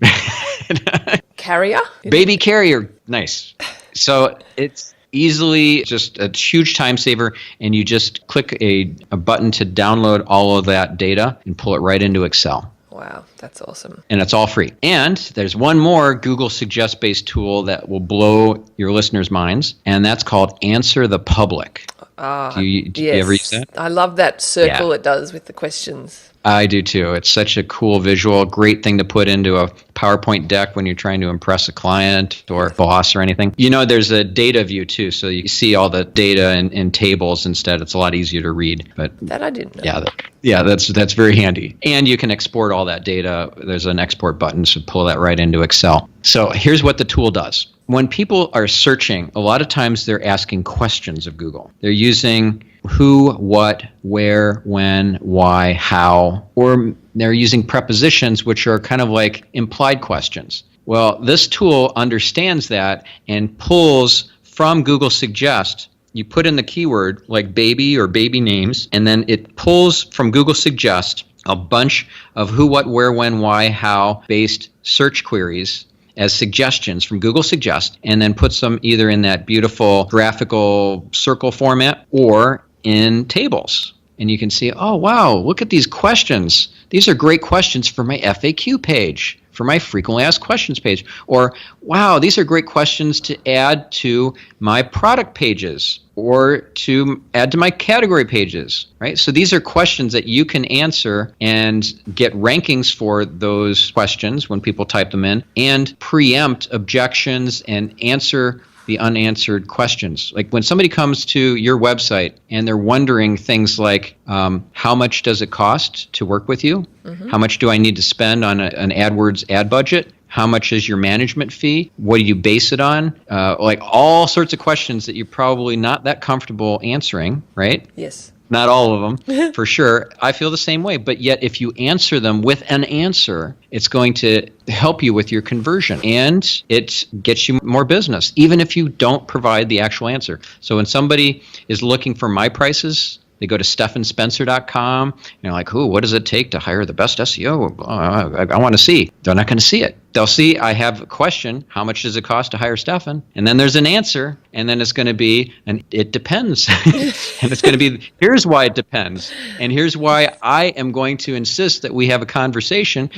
Carrier? Baby carrier. Nice. So it's easily just a huge time saver, and you just click a button to download all of that data and pull it right into Excel. Wow, that's awesome. And it's all free. And there's one more Google Suggest-based tool that will blow your listeners' minds, and that's called Answer the Public. Do you ever use that? I love that circle it does with the questions. I do too. It's such a cool visual, great thing to put into a PowerPoint deck when you're trying to impress a client or boss or anything. You know, there's a data view too, so you see all the data in tables instead. It's a lot easier to read. But that I didn't know. Yeah, that's very handy. And you can export all that data. There's an export button, so pull that right into Excel. So here's what the tool does. When people are searching, a lot of times they're asking questions of Google. They're using who, what, where, when, why, how, or they're using prepositions which are kind of like implied questions. Well, this tool understands that and pulls from Google Suggest. You put in the keyword like baby or baby names, and then it pulls from Google Suggest a bunch of who, what, where, when, why, how based search queries as suggestions from Google Suggest, and then puts them either in that beautiful graphical circle format or in tables. And you can see, oh, wow, look at these questions. These are great questions for my FAQ page, for my frequently asked questions page. Or, wow, these are great questions to add to my product pages or to add to my category pages, right? So these are questions that you can answer and get rankings for those questions when people type them in, and preempt objections and answer the unanswered questions. Like when somebody comes to your website and they're wondering things like, how much does it cost to work with you? Mm-hmm. How much do I need to spend on an AdWords ad budget? How much is your management fee? What do you base it on? Like all sorts of questions that you're probably not that comfortable answering, right? Yes. Not all of them, for sure. I feel the same way. But yet, if you answer them with an answer, it's going to help you with your conversion. And it gets you more business, even if you don't provide the actual answer. So when somebody is looking for my prices, they go to stephanspencer.com. You're like, ooh, what does it take to hire the best SEO? I want to see. They're not going to see it. They'll see I have a question. How much does it cost to hire Stephan? And then there's an answer. And then it's going to be, it depends. And it's going to be, here's why it depends. And here's why I am going to insist that we have a conversation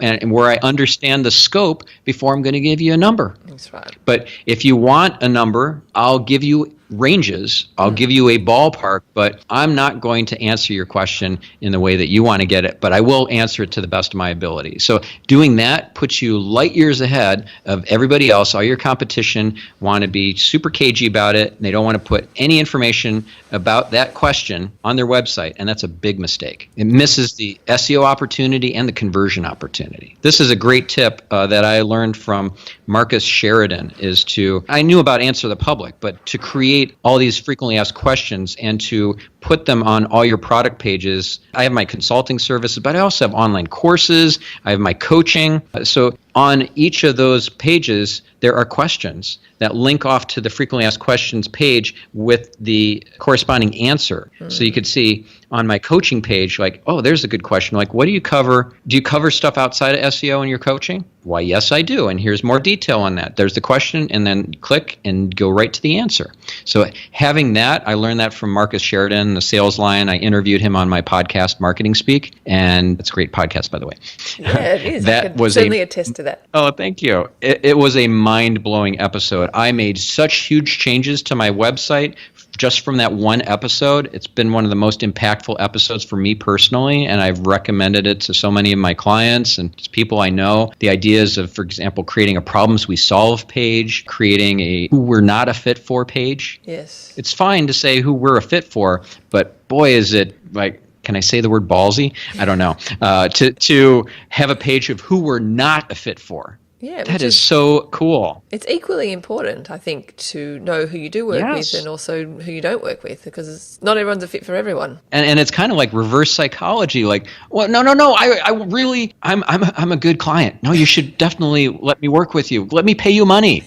and where I understand the scope before I'm going to give you a number. That's right. But if you want a number, I'll give you ranges. I'll give you a ballpark, but I'm not going to answer your question in the way that you want to get it, but I will answer it to the best of my ability. So doing that puts you light years ahead of everybody else. All your competition want to be super cagey about it. And they don't want to put any information about that question on their website, and that's a big mistake. It misses the SEO opportunity and the conversion opportunity. This is a great tip that I learned from Marcus Sheridan, is I knew about Answer the Public, but to create all these frequently asked questions and to put them on all your product pages. I have my consulting services, but I also have online courses. I have my coaching. So on each of those pages, there are questions that link off to the frequently asked questions page with the corresponding answer. So you could see on my coaching page, like, oh, there's a good question. Like, what do you cover? Do you cover stuff outside of SEO in your coaching? Why, yes, I do. And here's more detail on that. There's the question, and then click and go right to the answer. So having that, I learned that from Marcus Sheridan, the Sales Lion. I interviewed him on my podcast, Marketing Speak, and it's a great podcast, by the way. Yeah, it is. That I could was certainly attest to that. Oh, thank you. It was a mind-blowing episode. I made such huge changes to my website just from that one episode. It's been one of the most impactful episodes for me personally, and I've recommended it to so many of my clients and just people I know. The ideas of, for example, creating a problems we solve page, creating a who we're not a fit for page. Yes. It's fine to say who we're a fit for, but boy, is it like, can I say the word ballsy? I don't know. To have a page of who we're not a fit for. Yeah, that is so cool. It's equally important, I think, to know who you do work with and also who you don't work with, because not everyone's a fit for everyone. And it's kind of like reverse psychology. Like, well, no. I'm a good client. No, you should definitely let me work with you. Let me pay you money.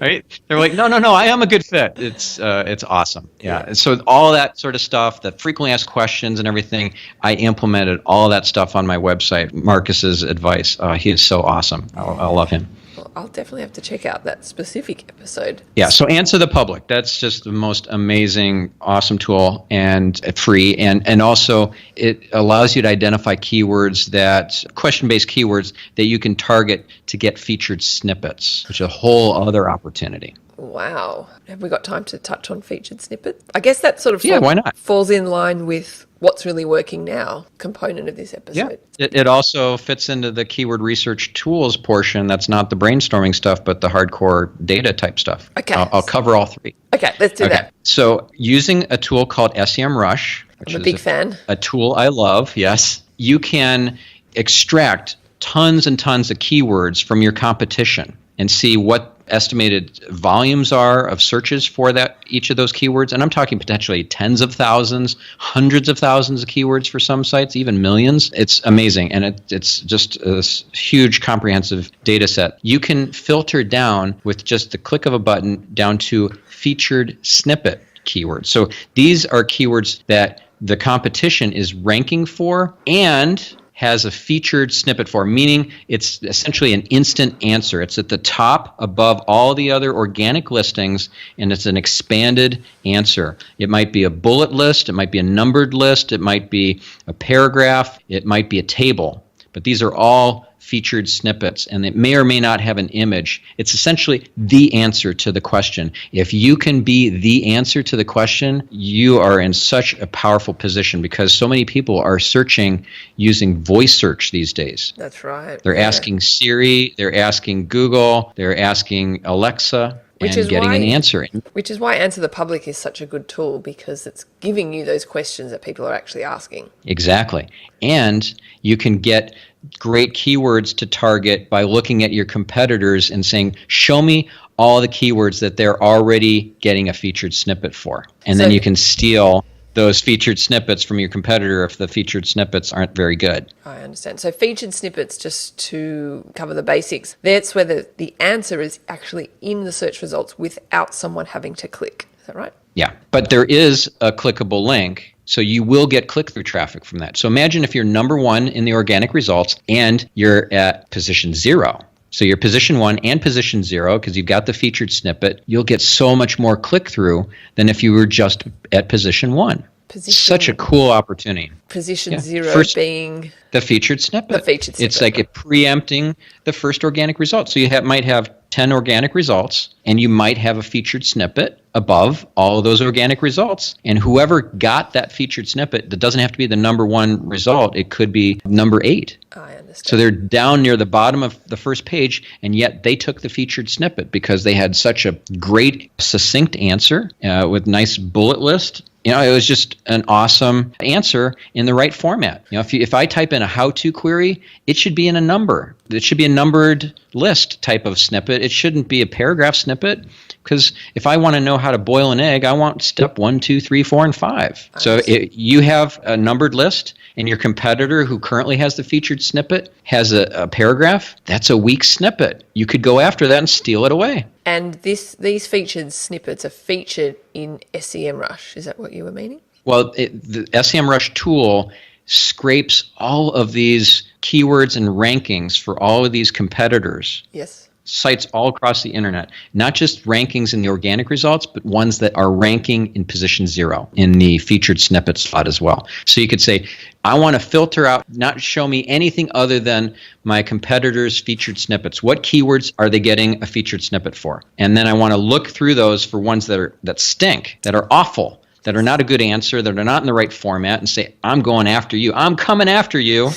Right? They're like, no. I am a good fit. It's awesome. Yeah. And so all that sort of stuff, the frequently asked questions and everything, I implemented all that stuff on my website. Marcus's advice. He is so awesome. I love him. Well, I'll definitely have to check out that specific episode. Yeah, so Answer the Public. That's just the most amazing, awesome tool, and free. And also it allows you to identify keywords, question-based keywords that you can target to get featured snippets, which is a whole other opportunity. Wow. Have we got time to touch on featured snippets? I guess that sort of why not? Falls in line with what's really working now component of this episode. Yeah. It also fits into the keyword research tools portion. That's not the brainstorming stuff, but the hardcore data type stuff. Okay. I'll cover all three. Okay, let's do that. So using a tool called SEMRush, which I'm a big fan. A tool I love, yes, you can extract tons and tons of keywords from your competition and see what estimated volumes are of searches for each of those keywords. And I'm talking potentially tens of thousands, hundreds of thousands of keywords for some sites, even millions. It's amazing. And it's just a huge comprehensive data set. You can filter down with just the click of a button down to featured snippet keywords. So these are keywords that the competition is ranking for and has a featured snippet for, meaning it's essentially an instant answer. It's at the top above all the other organic listings, and it's an expanded answer. It might be a bullet list, it might be a numbered list, it might be a paragraph, it might be a table. But these are all featured snippets, and it may or may not have an image. It's essentially the answer to the question. If you can be the answer to the question, you are in such a powerful position because so many people are searching using voice search these days. That's right. They're asking Siri, they're asking Google, they're asking Alexa, and getting an answer. Which is why Answer the Public is such a good tool, because it's giving you those questions that people are actually asking. Exactly. And you can get great keywords to target by looking at your competitors and saying, show me all the keywords that they're already getting a featured snippet for. And then you can steal those featured snippets from your competitor if the featured snippets aren't very good. I understand. So featured snippets, just to cover the basics, that's where the answer is actually in the search results without someone having to click. Is that right? Yeah, but there is a clickable link, so you will get click-through traffic from that. So imagine if you're number one in the organic results and you're at position 0. So you're position 1 and position 0 because you've got the featured snippet. You'll get so much more click-through than if you were just at position 1. Such a cool opportunity. Position 0 being the featured snippet. The featured snippet. It's like it preempting the first organic result. So you might have 10 organic results, and you might have a featured snippet. above all of those organic results. And whoever got that featured snippet, that doesn't have to be the number one result. It could be number 8. I understand. So they're down near the bottom of the first page, and yet they took the featured snippet because they had such a great, succinct answer with nice bullet list. It was just an awesome answer in the right format. If I type in a how-to query, it should be in a number. It should be a numbered list type of snippet. It shouldn't be a paragraph snippet, because if I want to know how to boil an egg, I want step 1, 2, 3, 4, and 5. So you have a numbered list, and your competitor who currently has the featured snippet has a paragraph. That's a weak snippet. You could go after that and steal it away. And these featured snippets are featured in SEMRush. Is that what you were meaning? Well, the SEMRush tool scrapes all of these keywords and rankings for all of these competitors. Yes. Sites all across the internet, not just rankings in the organic results, but ones that are ranking in position 0 in the featured snippet slot as well. So you could say, I want to filter out, not show me anything other than my competitors' featured snippets. What keywords are they getting a featured snippet for? And then I want to look through those for ones that stink, that are awful, that are not a good answer, that are not in the right format, and say, I'm going after you. I'm coming after you,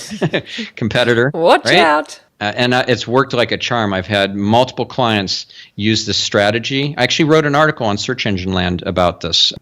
competitor. Watch out. And it's worked like a charm. I've had multiple clients use this strategy. I actually wrote an article on Search Engine Land about this,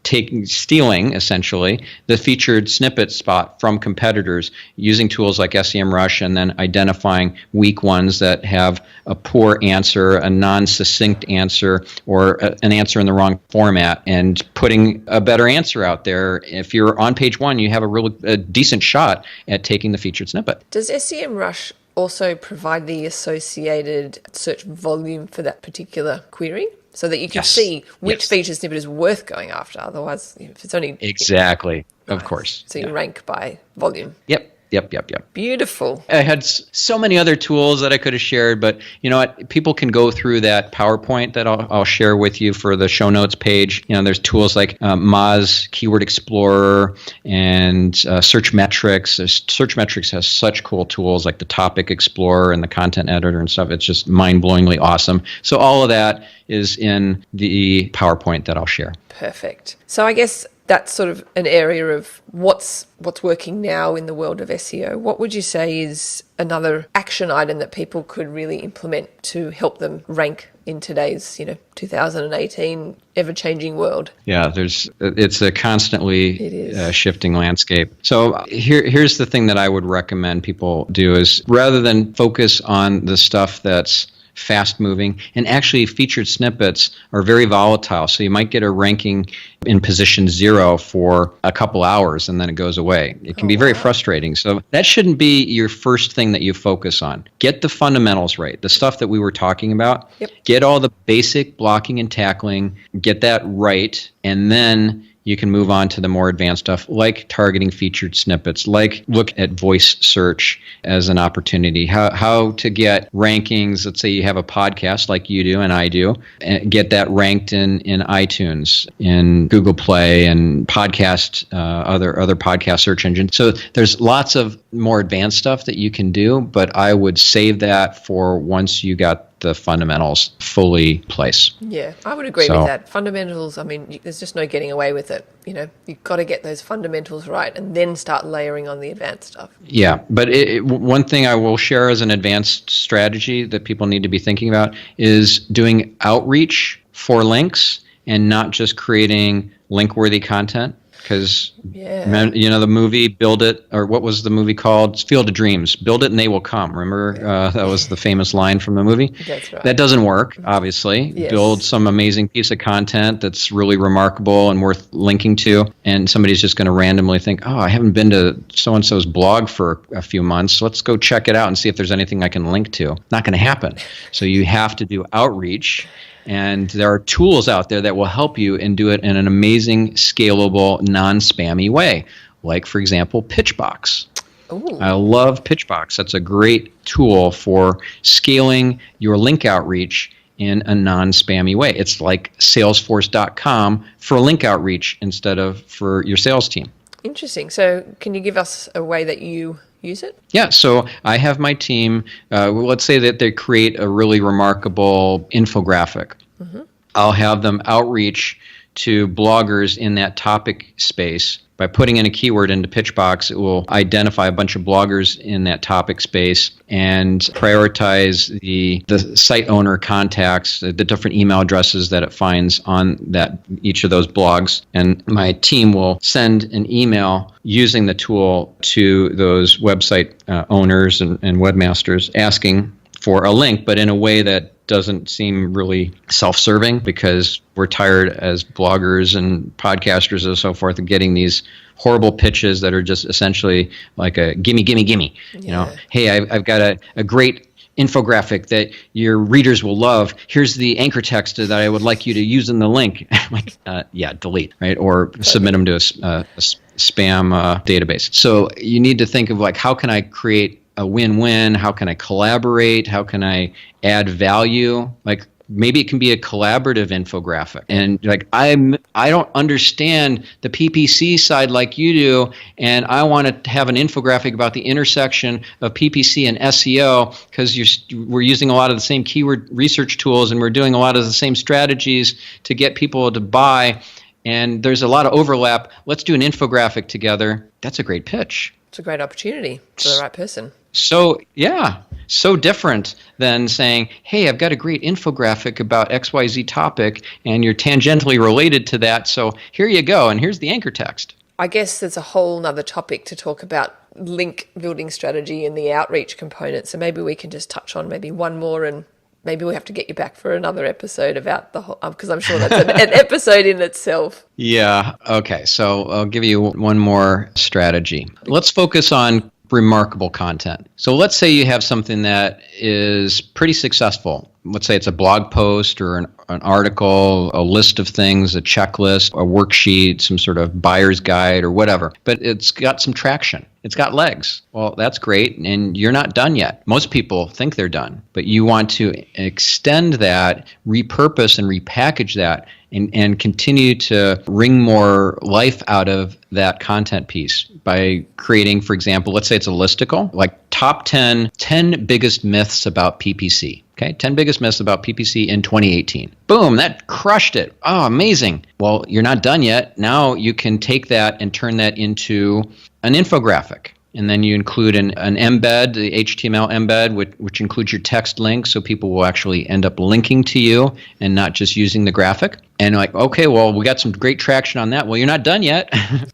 stealing, essentially, the featured snippet spot from competitors using tools like SEMRush, and then identifying weak ones that have a poor answer, a non-succinct answer, or an answer in the wrong format, and putting a better answer out there. If you're on page 1, you have a decent shot at taking the featured snippet. Does SEMRush also provide the associated search volume for that particular query, so that you can see which feature snippet is worth going after? Otherwise, if it's only... Exactly. Of course. So you rank by volume. Yep. Beautiful. I had so many other tools that I could have shared, but you know what? People can go through that PowerPoint that I'll share with you for the show notes page. There's tools like Moz Keyword Explorer and Search Metrics. Search Metrics has such cool tools like the Topic Explorer and the Content Editor and stuff. It's just mind-blowingly awesome. So all of that is in the PowerPoint that I'll share. Perfect. So I guess that's sort of an area of what's working now in the world of SEO. What would you say is another action item that people could really implement to help them rank in today's, 2018 ever-changing world? Yeah, it's a constantly shifting landscape. So here's the thing that I would recommend people do is, rather than focus on the stuff that's fast moving, and actually featured snippets are very volatile, so you might get a ranking in position 0 for a couple hours and then it goes away. It can be very frustrating. So that shouldn't be your first thing that you focus on. Get the fundamentals right, the stuff that we were talking about. Yep. Get all the basic blocking and tackling, get that right, and then you can move on to the more advanced stuff like targeting featured snippets, like look at voice search as an opportunity, how to get rankings. Let's say you have a podcast like you do and I do, and get that ranked in iTunes, in Google Play, and other podcast search engines. So there's lots of more advanced stuff that you can do, but I would save that for once you got the fundamentals fully in place. Yeah, I would agree with that. Fundamentals, there's just no getting away with it. You've got to get those fundamentals right and then start layering on the advanced stuff. Yeah, but one thing I will share as an advanced strategy that people need to be thinking about is doing outreach for links and not just creating link-worthy content. Because, the movie Build It, or what was the movie called? It's Field of Dreams. Build it and they will come. Remember, that was the famous line from the movie? That's right. That doesn't work, obviously. Yes. Build some amazing piece of content that's really remarkable and worth linking to, and somebody's just going to randomly think, oh, I haven't been to so-and-so's blog for a few months. Let's go check it out and see if there's anything I can link to. Not going to happen. So you have to do outreach. And there are tools out there that will help you and do it in an amazing, scalable, non-spammy way. Like, for example, Pitchbox. Ooh. I love Pitchbox. That's a great tool for scaling your link outreach in a non-spammy way. It's like Salesforce.com for link outreach instead of for your sales team. Interesting. So can you give us a way that you use it? Yeah, so I have my team, let's say that they create a really remarkable infographic. Mm-hmm. I'll have them outreach to bloggers in that topic space. By putting in a keyword into Pitchbox, it will identify a bunch of bloggers in that topic space and prioritize the site owner contacts, the different email addresses that it finds on each of those blogs. And my team will send an email using the tool to those website owners and webmasters asking for a link, but in a way that doesn't seem really self-serving, because we're tired as bloggers and podcasters and so forth of getting these horrible pitches that are just essentially like a gimme, gimme, gimme. Yeah. You know, hey, I've got a great infographic that your readers will love. Here's the anchor text that I would like you to use in the link. Like, yeah, delete, right? Or submit them to a spam database. So you need to think of like, how can I create a win-win? How can I collaborate? How can I add value? Like, maybe it can be a collaborative infographic. And like, I don't understand the PPC side like you do, and I want to have an infographic about the intersection of PPC and SEO, because we're using a lot of the same keyword research tools, and we're doing a lot of the same strategies to get people to buy, and there's a lot of overlap. Let's do an infographic together. That's a great pitch. It's a great opportunity for the right person. So, yeah, so different than saying, hey, I've got a great infographic about XYZ topic, and you're tangentially related to that, so here you go, and here's the anchor text. I guess there's a whole nother topic to talk about link building strategy and the outreach component, so maybe we can just touch on maybe one more, and maybe we have to get you back for another episode about the whole, because I'm sure that's an episode in itself. Yeah, okay, so I'll give you one more strategy. Let's focus on remarkable content. So let's say you have something that is pretty successful. Let's say it's a blog post or an article, a list of things, a checklist, a worksheet, some sort of buyer's guide or whatever. But it's got some traction. It's got legs. Well, that's great, and you're not done yet. Most people think they're done, but you want to extend that, repurpose and repackage that, and continue to wring more life out of that content piece by creating, for example, let's say it's a listicle, like top 10 biggest myths about PPC. Okay, 10 biggest myths about PPC in 2018. Boom, that crushed it. Oh, amazing. Well, you're not done yet. Now you can take that and turn that into an infographic. And then you include an embed, the HTML embed, which includes your text link, so people will actually end up linking to you and not just using the graphic. And like, okay, well, we got some great traction on that. Well, you're not done yet.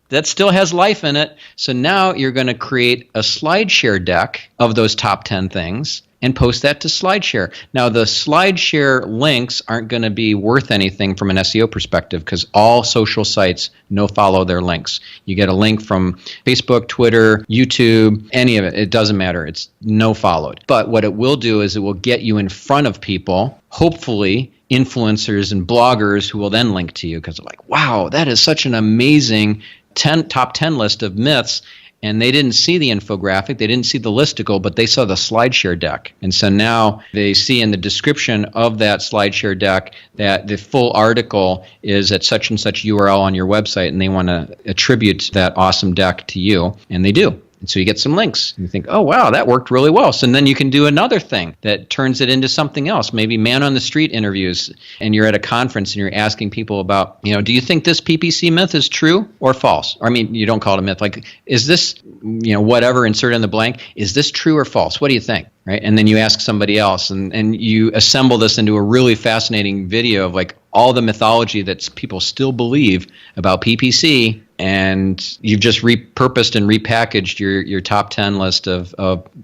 That still has life in it. So now you're going to create a SlideShare deck of those top 10 things and post that to SlideShare. Now, the SlideShare links aren't going to be worth anything from an SEO perspective, because all social sites no-follow their links. You get a link from Facebook, Twitter, YouTube, any of it. It doesn't matter. It's no-followed. But what it will do is it will get you in front of people, hopefully influencers and bloggers, who will then link to you because they're like, wow, that is such an amazing top 10 list of myths. And they didn't see the infographic, they didn't see the listicle, but they saw the SlideShare deck. And so now they see in the description of that SlideShare deck that the full article is at such and such URL on your website, and they want to attribute that awesome deck to you, and they do. And so you get some links. And you think, oh, wow, that worked really well. So then you can do another thing that turns it into something else, maybe man on the street interviews, and you're at a conference and you're asking people about, do you think this PPC myth is true or false? Or, I mean, you don't call it a myth. Like, is this, whatever, insert in the blank, is this true or false? What do you think? Right? And then you ask somebody else, and you assemble this into a really fascinating video of like all the mythology that people still believe about PPC, and you've just repurposed and repackaged your top 10 list of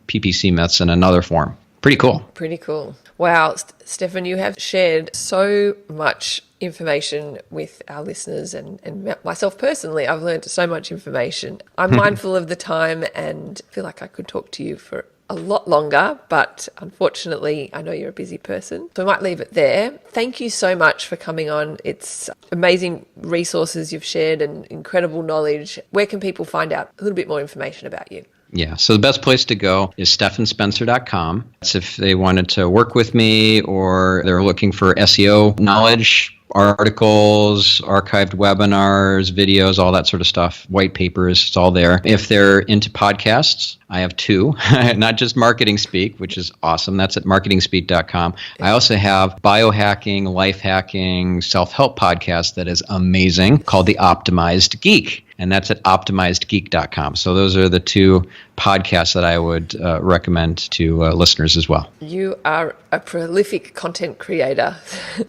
PPC myths in another form. Pretty cool. Pretty cool. Wow, Stephan, you have shared so much information with our listeners and myself personally. I've learned so much information. I'm mindful of the time and feel like I could talk to you for a lot longer, but unfortunately, I know you're a busy person, so I might leave it there. Thank you so much for coming on. It's amazing resources you've shared and incredible knowledge. Where can people find out a little bit more information about you? Yeah, so the best place to go is stephanspencer.com. That's if they wanted to work with me or they're looking for SEO knowledge. articles, archived webinars, videos, all that sort of stuff, white papers, it's all there. If they're into podcasts, I have two, not just Marketing Speak, which is awesome. That's at marketingspeak.com. I also have biohacking, life hacking, self-help podcast that is amazing called The Optimized Geek. And that's at optimizedgeek.com. So those are the two podcasts that I would recommend to listeners as well. You are a prolific content creator.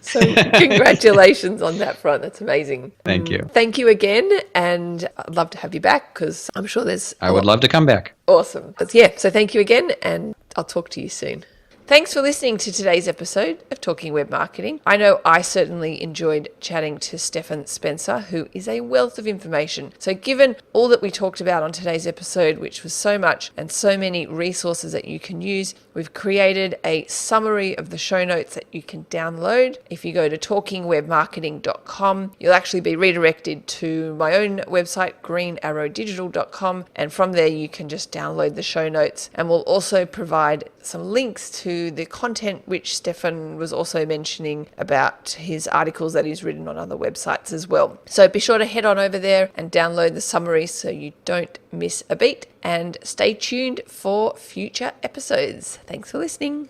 So congratulations on that front. That's amazing. Thank you. Thank you again. And I'd love to have you back because I'm sure there's... I would love to come back. Awesome. But yeah, so thank you again and I'll talk to you soon. Thanks for listening to today's episode of Talking Web Marketing. I know I certainly enjoyed chatting to Stephan Spencer, who is a wealth of information. So given all that we talked about on today's episode, which was so much and so many resources that you can use, we've created a summary of the show notes that you can download. If you go to talkingwebmarketing.com, you'll actually be redirected to my own website, greenarrowdigital.com, and from there you can just download the show notes, and we'll also provide some links to the content which Stephan was also mentioning about his articles that he's written on other websites as well. So be sure to head on over there and download the summary so you don't miss a beat, and stay tuned for future episodes. Thanks for listening.